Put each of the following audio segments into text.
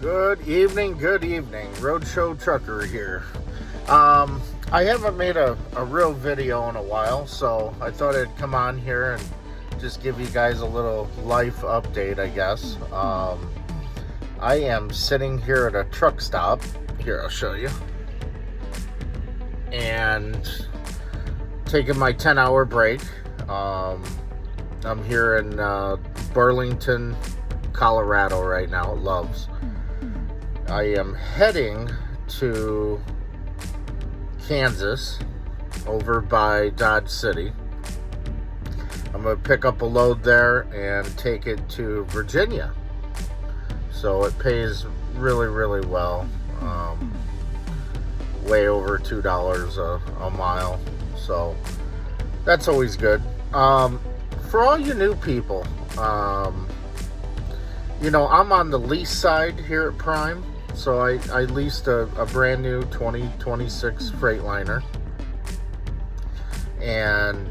Good evening, Roadshow Trucker here. I haven't made a real video in a while, so I thought I'd come on here and just give you guys a little life update, I guess. I am sitting here at a truck stop. Here, I'll show you. And taking my 10-hour break. I'm here in Burlington, Colorado right now, Loves. I am heading to Kansas over by Dodge City. I'm going to pick up a load there and take it to Virginia. So it pays really, really well. Way over $2 a mile. So that's always good. For all you new people, you know, I'm on the lease side here at Prime. So I leased a brand new 2026 Freightliner. And,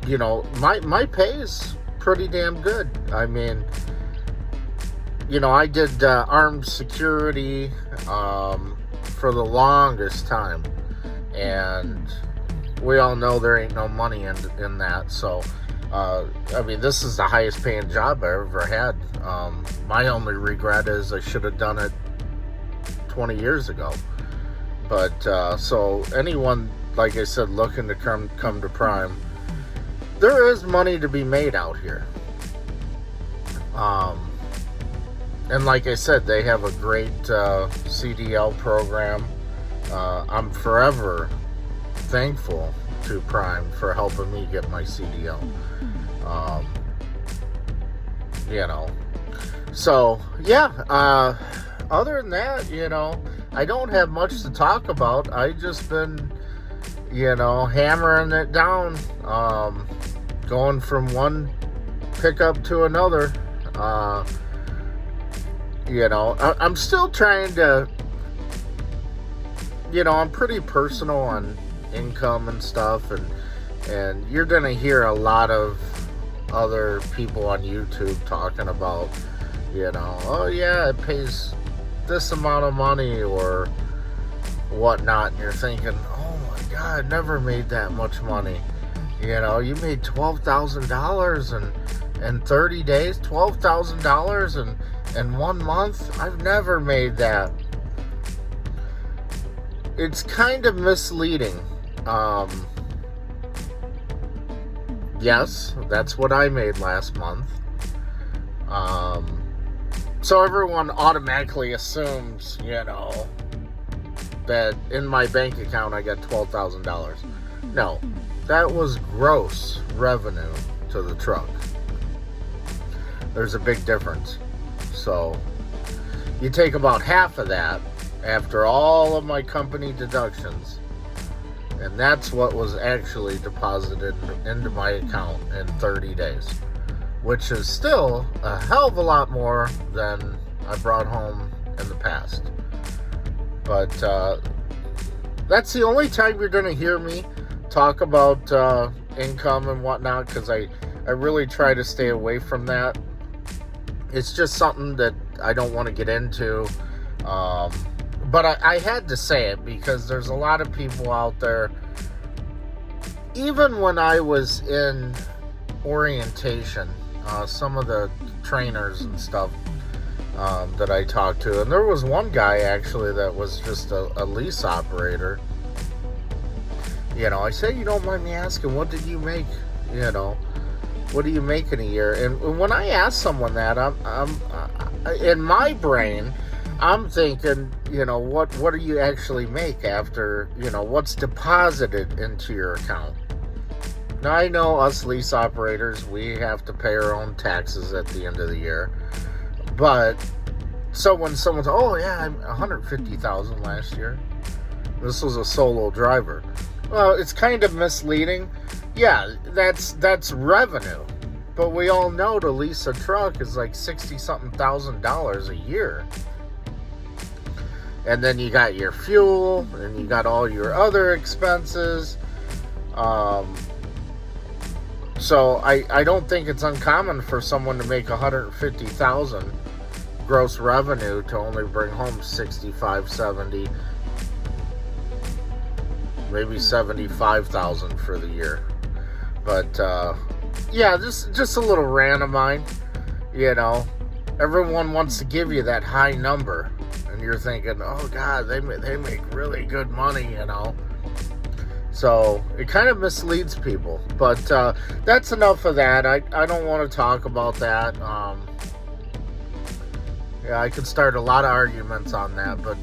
you know, my pay is pretty damn good. I mean, you know, I did armed security for the longest time. And we all know there ain't no money in that. So, I mean, this is the highest paying job I ever had. My only regret is I should have done it 20 years ago. But, so anyone, like I said, looking to come to Prime, there is money to be made out here. And like I said, they have a great CDL program. I'm forever thankful to Prime for helping me get my CDL. You know, so yeah, other than that, you know, I don't have much to talk about. I just been, you know, hammering it down, going from one pickup to another. You know, I'm still trying to, you know, I'm pretty personal on income and stuff, and you're gonna hear a lot of other people on YouTube talking about, you know, oh yeah, it pays this amount of money or whatnot, and you're thinking, oh my God, I never made that much money. You know, you made $12,000 in 30 days, $12,000 in 1 month. I've never made that. It's kind of misleading. Yes, that's what I made last month. So everyone automatically assumes, you know, that in my bank account I got $12,000. No, that was gross revenue to the truck. There's a big difference. So you take about half of that after all of my company deductions, and that's what was actually deposited into my account in 30 days, which is still a hell of a lot more than I brought home in the past. But that's the only time you're going to hear me talk about income and whatnot, because I really try to stay away from that. It's just something that I don't want to get into. But I had to say it because there's a lot of people out there. Even when I was in orientation, some of the trainers and stuff that I talked to, and there was one guy actually that was just a lease operator. You know, I said, you don't mind me asking, what did you make? You know, what do you make in a year? And when I ask someone that, I'm in my brain, I'm thinking, you know, what do you actually make after, you know, what's deposited into your account? Now, I know us lease operators, we have to pay our own taxes at the end of the year. But, so when someone's, oh yeah, I'm $150,000 last year. This was a solo driver. Well, it's kind of misleading. Yeah, that's revenue. But we all know to lease a truck is like $60-something thousand a year. And then you got your fuel, and you got all your other expenses. So I don't think it's uncommon for someone to make $150,000 gross revenue to only bring home 65, 70, maybe 75,000 for the year. But yeah, just a little rant of mine. You know, everyone wants to give you that high number, and you're thinking, oh God, they make really good money, you know. So it kind of misleads people. But that's enough of that. I don't want to talk about that. Yeah, I could start a lot of arguments on that. But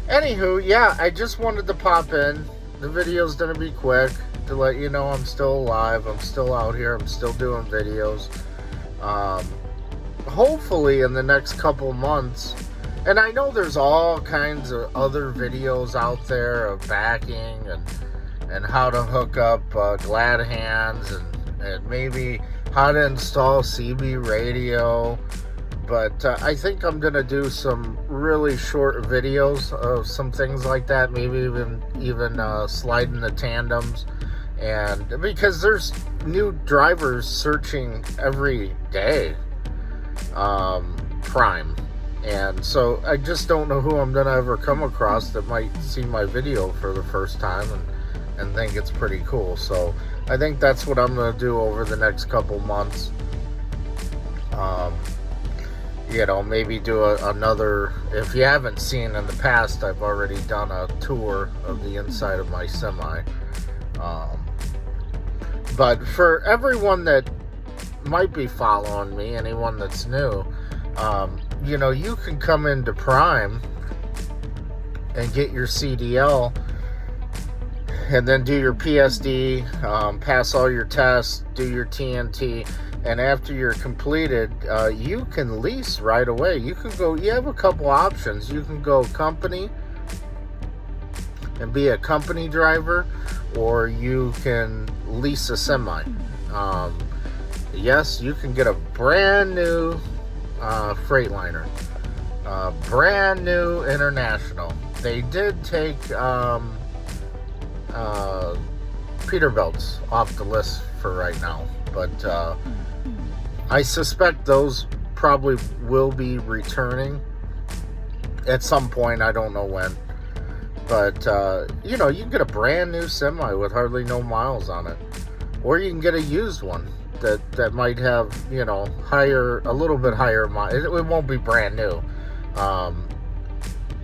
anywho, yeah, I just wanted to pop in. The video's going to be quick to let you know I'm still alive. I'm still out here. I'm still doing videos. Hopefully in the next couple months. And I know there's all kinds of other videos out there of backing and how to hook up glad hands and maybe how to install CB radio. But I think I'm going to do some really short videos of some things like that. Maybe even sliding the tandems. And because there's new drivers searching every day, Prime. And so I just don't know who I'm going to ever come across that might see my video for the first time and think it's pretty cool. So I think that's what I'm going to do over the next couple months. You know, maybe do another, if you haven't seen in the past, I've already done a tour of the inside of my semi. But for everyone that might be following me, anyone that's new, you know, you can come into Prime and get your CDL and then do your PSD, pass all your tests, do your TNT, and after you're completed, you can lease right away. You can go, you have a couple options. You can go company and be a company driver, or you can lease a semi. Yes, you can get a brand new Freightliner, brand new International. They did take Peterbilts off the list for right now, but I suspect those probably will be returning at some point. I don't know when, but you know, you can get a brand new semi with hardly no miles on it, or you can get a used one that might have, you know, a little bit higher miles. It won't be brand new.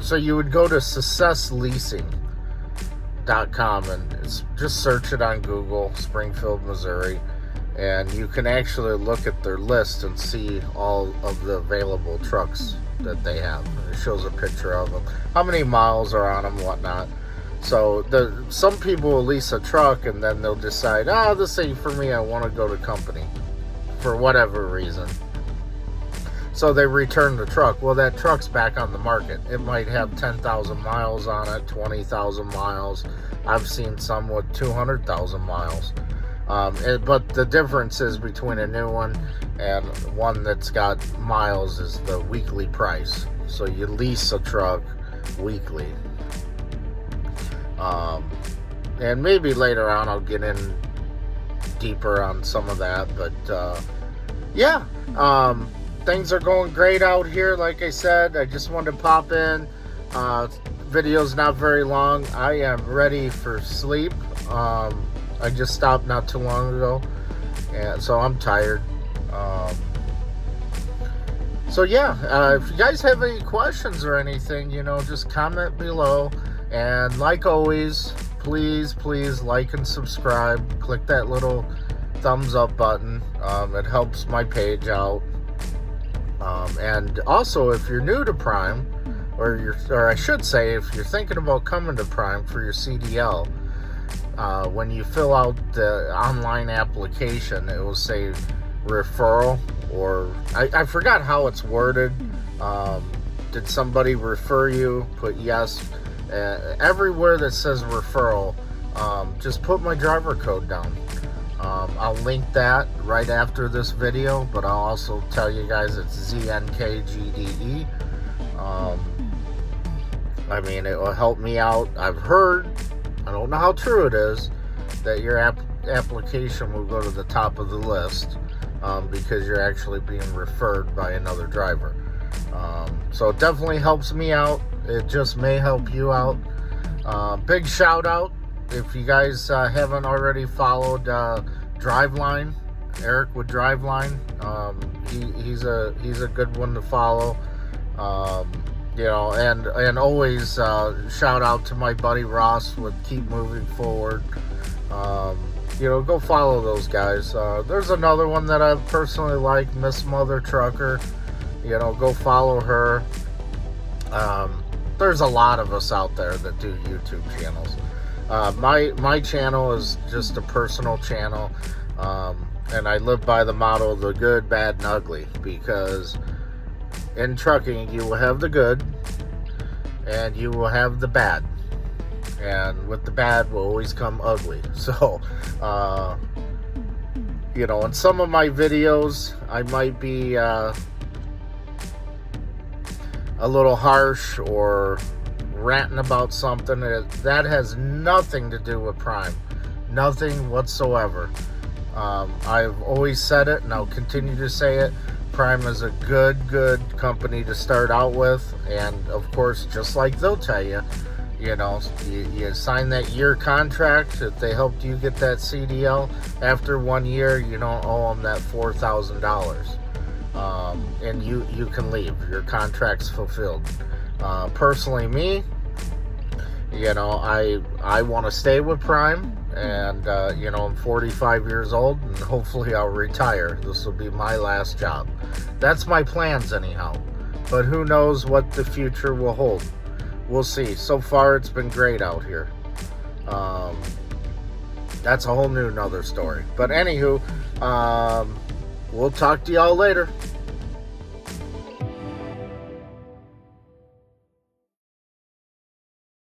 So you would go to successleasing.com and just search it on Google, Springfield, Missouri, and you can actually look at their list and see all of the available trucks that they have. It shows a picture of them, how many miles are on them, whatnot. So some people will lease a truck and then they'll decide, this ain't for me, I want to go to company for whatever reason. So they return the truck. Well, that truck's back on the market. It might have 10,000 miles on it, 20,000 miles. I've seen some with 200,000 miles. But the difference is between a new one and one that's got miles is the weekly price. So you lease a truck weekly. And maybe later on I'll get in deeper on some of that. But yeah, things are going great out here. Like I said, I just wanted to pop in. Video's not very long. I am ready for sleep. I just stopped not too long ago, and so I'm tired. So yeah, if you guys have any questions or anything, you know, just comment below. And like always, please like and subscribe. Click that little thumbs up button. It helps my page out. And also, if you're new to Prime, or I should say, if you're thinking about coming to Prime for your CDL, when you fill out the online application, it will say referral, or I forgot how it's worded. Did somebody refer you? Put yes. Everywhere that says referral, just put my driver code down. I'll link that right after this video, but I'll also tell you guys it's ZNKGDE. I mean, it will help me out. I've heard, I don't know how true it is, that your application will go to the top of the list because you're actually being referred by another driver. So it definitely helps me out. It just may help you out. Big shout out if you guys haven't already followed Driveline, Eric with Driveline. He's a good one to follow. And always shout out to my buddy Ross with Keep Moving Forward. Go follow those guys. There's another one that I personally like, Miss Mother Trucker. Go follow her. There's a lot of us out there that do YouTube channels. My channel is just a personal channel, and I live by the motto, the good, bad, and ugly, because in trucking you will have the good and you will have the bad, and with the bad will always come ugly. So in some of my videos I might be a little harsh or ranting about something that has nothing to do with Prime, nothing whatsoever. I've always said it and I'll continue to say it. Prime is a good company to start out with, and of course, just like they'll tell you, you sign that year contract. If they helped you get that CDL, after 1 year, you don't owe them that $4,000. And you can leave. Your contract's fulfilled. Personally, me, I want to stay with Prime, and I'm 45 years old, and hopefully I'll retire. This will be my last job. That's my plans anyhow, but who knows what the future will hold. We'll see. So far it's been great out here. That's a whole nother story. But anywho, we'll talk to y'all later.